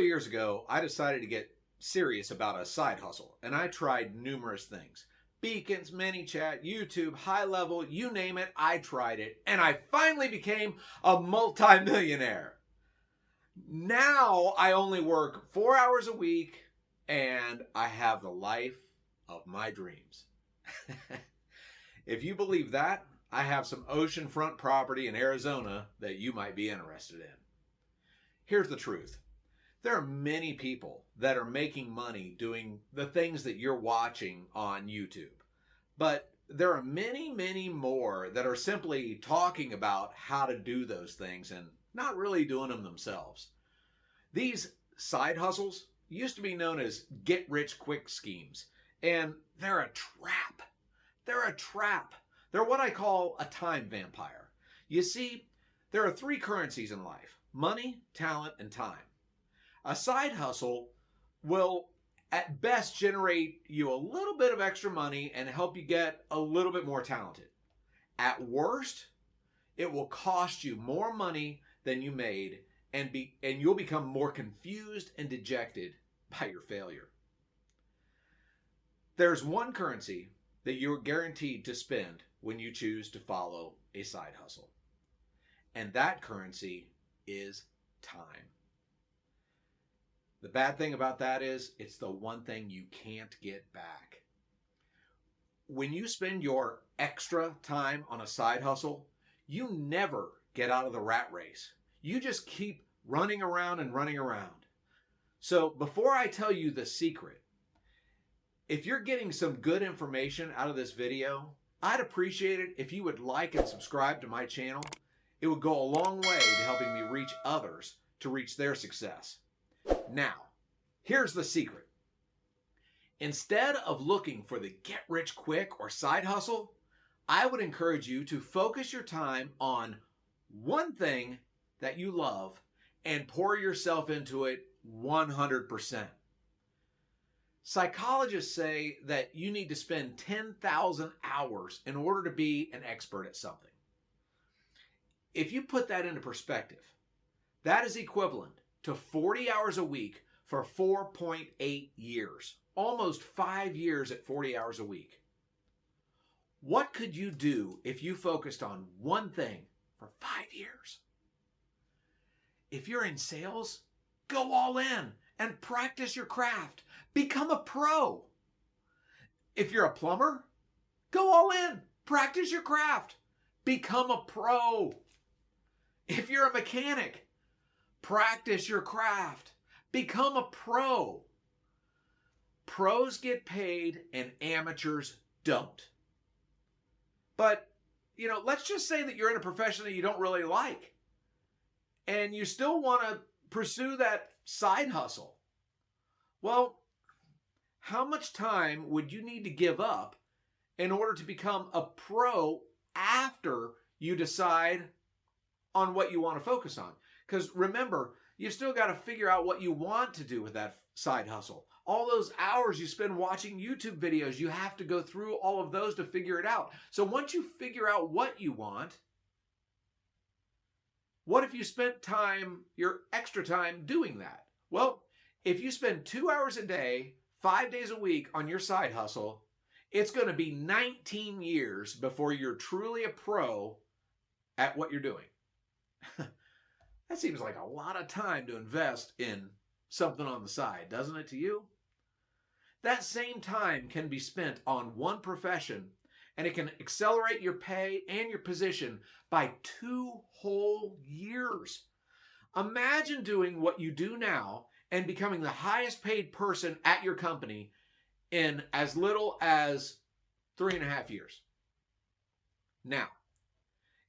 of years ago, I decided to get serious about a side hustle, and I tried numerous things. Beacons, ManyChat, YouTube, High Level, you name it, I tried it, and I finally became a multimillionaire. Now I only work 4 hours a week, and I have the life of my dreams. If you believe that, I have some oceanfront property in Arizona that you might be interested in. Here's the truth. There are many people that are making money doing the things that you're watching on YouTube. But there are many, many more that are simply talking about how to do those things and not really doing them themselves. These side hustles used to be known as get rich quick schemes, and they're a trap. They're a trap. They're what I call a time vampire. You see, there are three currencies in life: money, talent, and time. A side hustle will at best generate you a little bit of extra money and help you get a little bit more talented. At worst, it will cost you more money than you made, and you'll become more confused and dejected by your failure. There's one currency that you're guaranteed to spend when you choose to follow a side hustle, and that currency is time. The bad thing about that is it's the one thing you can't get back. When you spend your extra time on a side hustle, you never get out of the rat race. You just keep running around and running around. So before I tell you the secret, if you're getting some good information out of this video, I'd appreciate it if you would like and subscribe to my channel. It would go a long way to helping me reach others to reach their success. Now, here's the secret. Instead of looking for the get rich quick or side hustle, I would encourage you to focus your time on one thing that you love and pour yourself into it 100%. Psychologists say that you need to spend 10,000 hours in order to be an expert at something. If you put that into perspective, that is equivalent to 40 hours a week for 4.8 years, almost 5 years at 40 hours a week. What could you do if you focused on one thing for 5 years? If you're in sales, go all in and practice your craft. Become a pro. If you're a plumber, go all in, practice your craft. Become a pro. If you're a mechanic, practice your craft. Become a pro. Pros get paid and amateurs don't. But, let's just say that you're in a profession that you don't really like, and you still want to pursue that side hustle. Well, how much time would you need to give up in order to become a pro after you decide on what you want to focus on? Because remember, you've still got to figure out what you want to do with that side hustle. All those hours you spend watching YouTube videos, you have to go through all of those to figure it out. So once you figure out what you want, what if you spent your extra time doing that? Well, if you spend 2 hours a day, 5 days a week on your side hustle, it's going to be 19 years before you're truly a pro at what you're doing. That seems like a lot of time to invest in something on the side, doesn't it to you? That same time can be spent on one profession, and it can accelerate your pay and your position by 2 whole years. Imagine doing what you do now and becoming the highest paid person at your company in as little as 3.5 years. Now,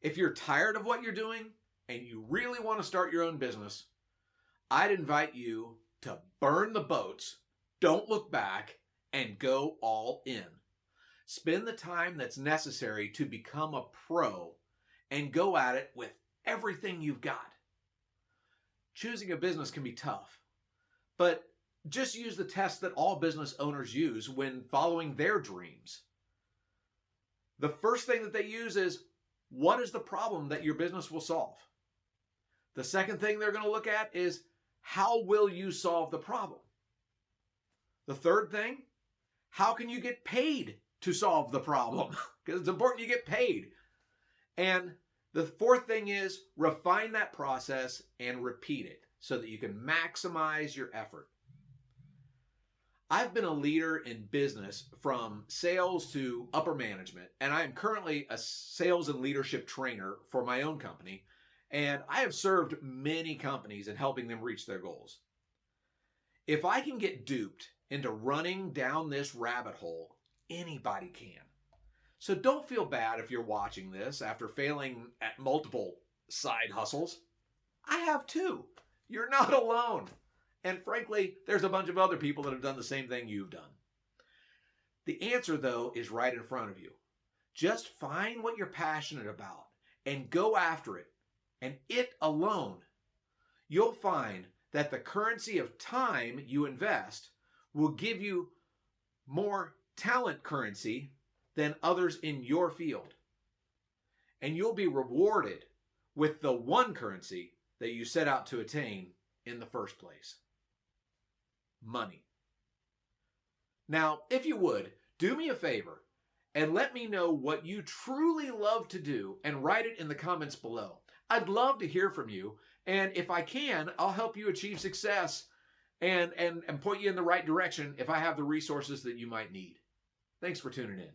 if you're tired of what you're doing and you really want to start your own business, I'd invite you to burn the boats, don't look back, and go all in. Spend the time that's necessary to become a pro and go at it with everything you've got. Choosing a business can be tough, but just use the test that all business owners use when following their dreams. The first thing that they use is, what is the problem that your business will solve? The second thing they're going to look at is, how will you solve the problem? The third thing, how can you get paid to solve the problem? Because it's important you get paid. And the fourth thing is refine that process and repeat it so that you can maximize your effort. I've been a leader in business from sales to upper management, and I am currently a sales and leadership trainer for my own company, and I have served many companies in helping them reach their goals. If I can get duped into running down this rabbit hole, anybody can. So don't feel bad if you're watching this after failing at multiple side hustles. I have too. You're not alone. And frankly, there's a bunch of other people that have done the same thing you've done. The answer, though, is right in front of you. Just find what you're passionate about and go after it. And it alone, you'll find that the currency of time you invest will give you more talent currency than others in your field. And you'll be rewarded with the one currency that you set out to attain in the first place. Money. Now, if you would, do me a favor and let me know what you truly love to do and write it in the comments below. I'd love to hear from you, and if I can, I'll help you achieve success and point you in the right direction if I have the resources that you might need. Thanks for tuning in.